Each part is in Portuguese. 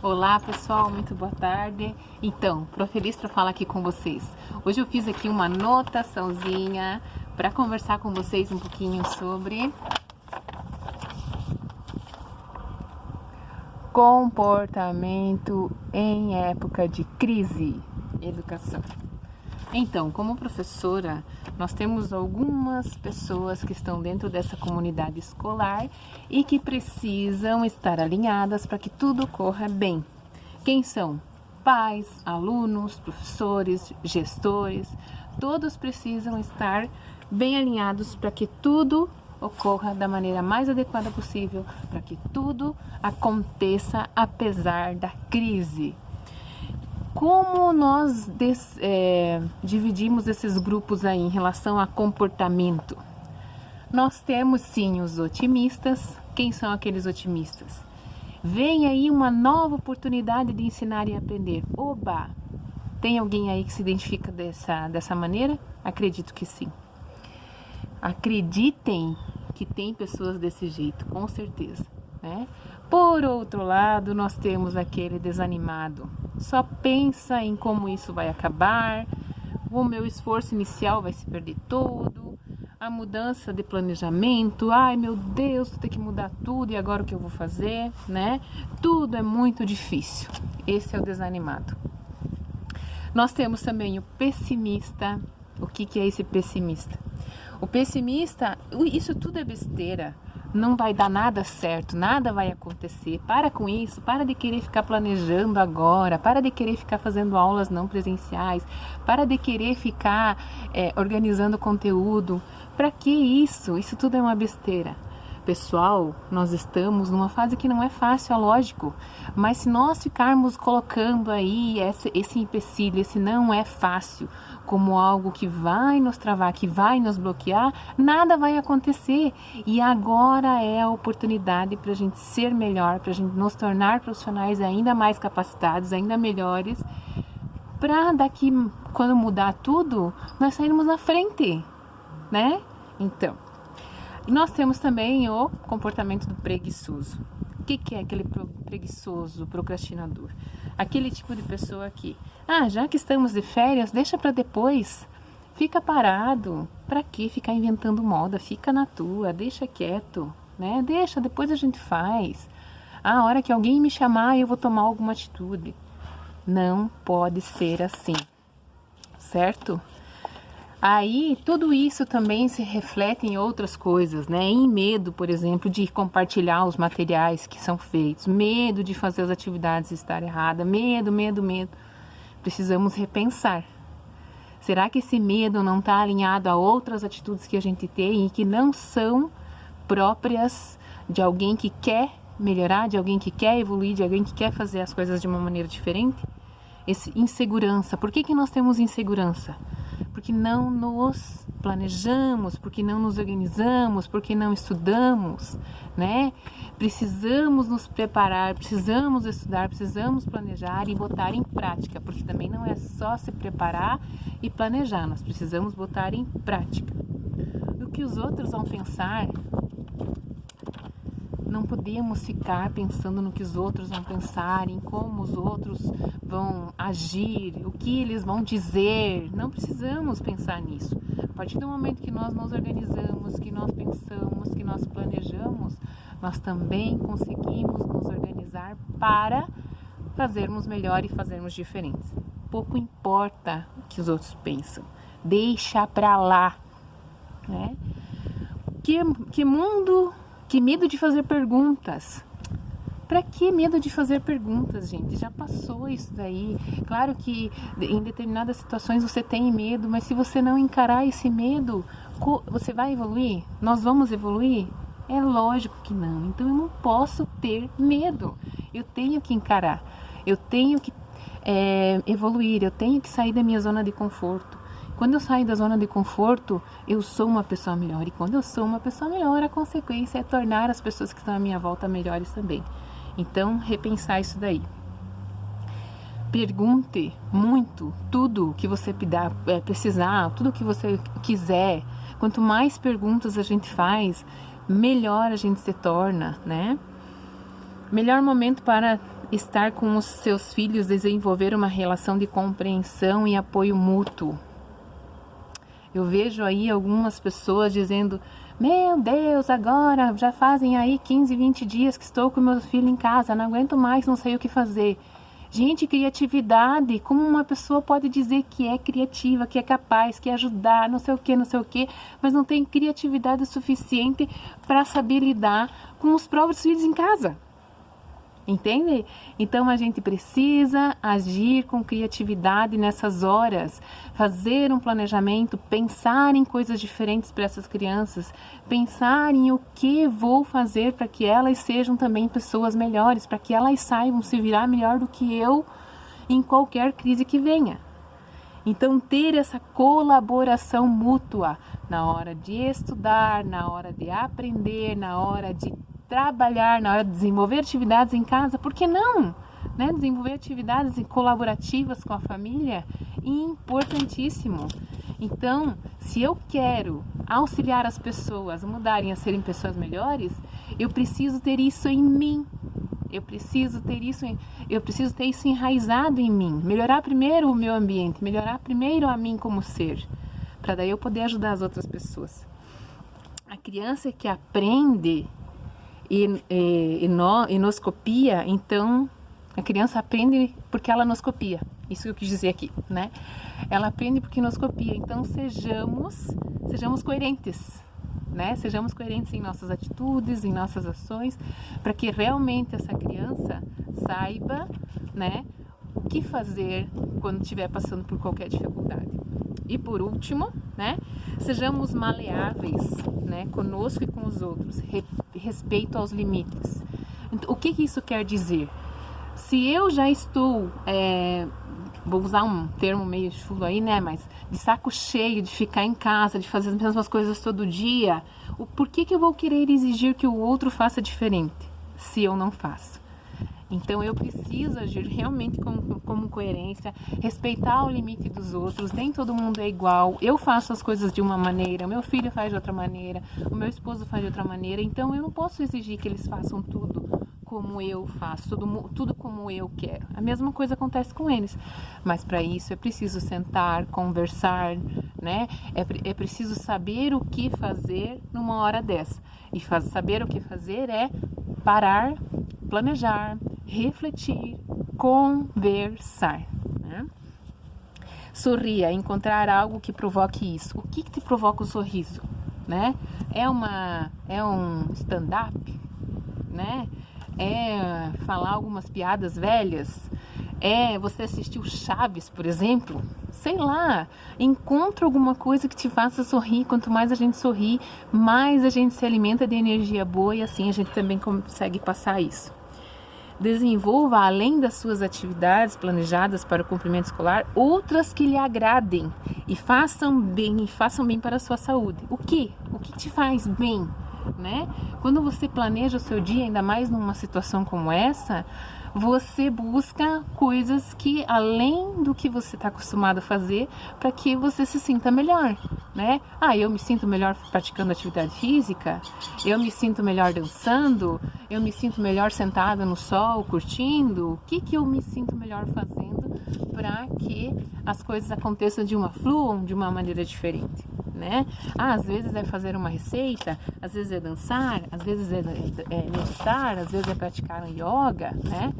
Olá pessoal, muito boa tarde. Então, tô feliz para falar aqui com vocês. Hoje eu fiz aqui uma anotaçãozinha para conversar com vocês um pouquinho sobre comportamento em época de crise, educação. Então, como professora, nós temos algumas pessoas que estão dentro dessa comunidade escolar e que precisam estar alinhadas para que tudo corra bem. Quem são? Pais, alunos, professores, gestores, todos precisam estar bem alinhados para que tudo ocorra da maneira mais adequada possível, para que tudo aconteça apesar da crise. Como nós dividimos esses grupos aí em relação a comportamento? Nós temos sim os otimistas. Quem são aqueles otimistas? Vem aí uma nova oportunidade de ensinar e aprender. Oba! Tem alguém aí que se identifica dessa maneira? Acredito que sim. Acreditem que tem pessoas desse jeito, com certeza, né? Por outro lado, nós temos aquele desanimado. Só pensa em como isso vai acabar, o meu esforço inicial vai se perder todo, a mudança de planejamento, ai meu Deus, vou ter que mudar tudo e agora o que eu vou fazer, né? Tudo é muito difícil. Esse é o desanimado. Nós temos também o pessimista. O que é esse pessimista? O pessimista, isso tudo é besteira. Não vai dar nada certo, nada vai acontecer. Para com isso, para de querer ficar planejando agora, para de querer ficar fazendo aulas não presenciais, para de querer ficar organizando conteúdo. Para que isso? Isso tudo é uma besteira. Pessoal, nós estamos numa fase que não é fácil, é lógico, mas se nós ficarmos colocando aí esse empecilho, esse não é fácil, como algo que vai nos travar, que vai nos bloquear, nada vai acontecer. E agora é a oportunidade para a gente ser melhor, para a gente nos tornar profissionais ainda mais capacitados, ainda melhores, para daqui, quando mudar tudo, nós sairmos na frente, né? Então, nós temos também o comportamento do preguiçoso. O que é aquele preguiçoso, procrastinador? Aquele tipo de pessoa que, já que estamos de férias, deixa para depois. Fica parado. Para que ficar inventando moda? Fica na tua, deixa quieto, né? Deixa, depois a gente faz. A hora que alguém me chamar, eu vou tomar alguma atitude. Não pode ser assim, certo? Aí, tudo isso também se reflete em outras coisas, né? Em medo, por exemplo, de compartilhar os materiais que são feitos, medo de fazer as atividades estar erradas, medo. Precisamos repensar. Será que esse medo não está alinhado a outras atitudes que a gente tem e que não são próprias de alguém que quer melhorar, de alguém que quer evoluir, de alguém que quer fazer as coisas de uma maneira diferente? Insegurança. Por que nós temos insegurança? Porque não nos planejamos, porque não nos organizamos, porque não estudamos, né? Precisamos nos preparar, precisamos estudar, precisamos planejar e botar em prática, porque também não é só se preparar e planejar, nós precisamos botar em prática. O que os outros vão pensar, não podemos ficar pensando no que os outros vão pensar, em como os outros vão agir, o que eles vão dizer. Não precisamos pensar nisso. A partir do momento que nós nos organizamos, que nós pensamos, que nós planejamos, nós também conseguimos nos organizar para fazermos melhor e fazermos diferentes. Pouco importa o que os outros pensam. Deixa pra lá, né? Que medo de fazer perguntas. Para que medo de fazer perguntas, gente? Já passou isso daí. Claro que em determinadas situações você tem medo, mas se você não encarar esse medo, você vai evoluir? Nós vamos evoluir? É lógico que não. Então eu não posso ter medo. Eu tenho que encarar. Eu tenho que evoluir. Eu tenho que sair da minha zona de conforto. Quando eu saio da zona de conforto, eu sou uma pessoa melhor. E quando eu sou uma pessoa melhor, a consequência é tornar as pessoas que estão à minha volta melhores também. Então, repensar isso daí. Pergunte muito, tudo que você precisar, tudo que você quiser. Quanto mais perguntas a gente faz, melhor a gente se torna, né? Melhor momento para estar com os seus filhos, desenvolver uma relação de compreensão e apoio mútuo. Eu vejo aí algumas pessoas dizendo: meu Deus, agora já fazem aí 15, 20 dias que estou com meu filho em casa, não aguento mais, não sei o que fazer. Gente, criatividade, como uma pessoa pode dizer que é criativa, que é capaz, que ajudar, não sei o que, mas não tem criatividade suficiente para saber lidar com os próprios filhos em casa. Entende? Então a gente precisa agir com criatividade nessas horas, fazer um planejamento, pensar em coisas diferentes para essas crianças, pensar em o que vou fazer para que elas sejam também pessoas melhores, para que elas saibam se virar melhor do que eu em qualquer crise que venha. Então ter essa colaboração mútua na hora de estudar, na hora de aprender, na hora de trabalhar, na hora de desenvolver atividades em casa, por que não? Né? Desenvolver atividades colaborativas com a família, importantíssimo. Então, se eu quero auxiliar as pessoas a mudarem a serem pessoas melhores, eu preciso ter isso em mim. Eu preciso ter isso enraizado em mim. Melhorar primeiro o meu ambiente, melhorar primeiro a mim como ser, para daí eu poder ajudar as outras pessoas. A criança que aprende e nos copia, então a criança aprende porque ela nos copia. Isso que eu quis dizer aqui, né? Ela aprende porque nos copia. Então sejamos coerentes, né? Sejamos coerentes em nossas atitudes, em nossas ações, para que realmente essa criança saiba, né, o que fazer quando estiver passando por qualquer dificuldade. E por último, né, sejamos maleáveis, né, conosco e com os outros, respeito aos limites. O que isso quer dizer? Se eu já estou, vou usar um termo meio chulo aí, né, mas de saco cheio de ficar em casa, de fazer as mesmas coisas todo dia, por que eu vou querer exigir que o outro faça diferente, se eu não faço? Então eu preciso agir realmente como coerência, respeitar o limite dos outros, nem todo mundo é igual, eu faço as coisas de uma maneira, o meu filho faz de outra maneira, o meu esposo faz de outra maneira, então eu não posso exigir que eles façam tudo como eu faço, tudo como eu quero. A mesma coisa acontece com eles, mas para isso é preciso sentar, conversar, né? É preciso saber o que fazer numa hora dessa, e saber o que fazer é parar, planejar, refletir, conversar, né? Sorria, encontrar algo que provoque isso. O que te provoca o sorriso, né? É um stand-up, né? É falar algumas piadas velhas? É você assistir o Chaves, por exemplo? Sei lá, encontra alguma coisa que te faça sorrir. Quanto mais a gente sorri, mais a gente se alimenta de energia boa e assim a gente também consegue passar isso. Desenvolva, além das suas atividades planejadas para o cumprimento escolar, outras que lhe agradem e façam bem para a sua saúde. O que te faz bem, né? Quando você planeja o seu dia, ainda mais numa situação como essa, você busca coisas que, além do que você está acostumado a fazer, para que você se sinta melhor, né? Eu me sinto melhor praticando atividade física, eu me sinto melhor dançando, eu me sinto melhor sentada no sol, curtindo. O que eu me sinto melhor fazendo para que as coisas aconteçam fluam de uma maneira diferente, né? Às vezes é fazer uma receita, às vezes é dançar, às vezes é meditar, às vezes é praticar um yoga, né?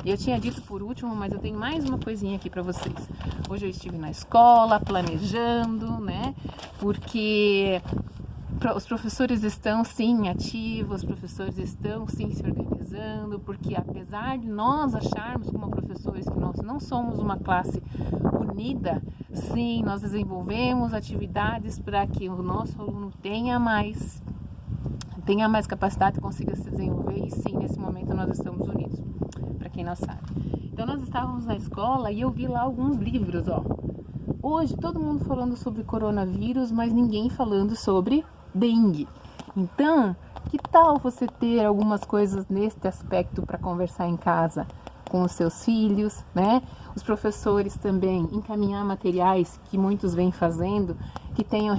Eu tinha dito por último, mas eu tenho mais uma coisinha aqui para vocês. Hoje eu estive na escola planejando, né? Porque os professores estão sim ativos, os professores estão sim se organizando, porque apesar de nós acharmos como professores que nós não somos uma classe unida, sim, nós desenvolvemos atividades para que o nosso aluno tenha mais capacidade, consiga se desenvolver, e sim, nesse momento nós estamos unidos, para quem não sabe. Então nós estávamos na escola e eu vi lá alguns livros, Hoje todo mundo falando sobre coronavírus, mas ninguém falando sobre dengue. Então, que tal você ter algumas coisas neste aspecto para conversar em casa com os seus filhos, né? Os professores também encaminhar materiais que muitos vêm fazendo, que tenham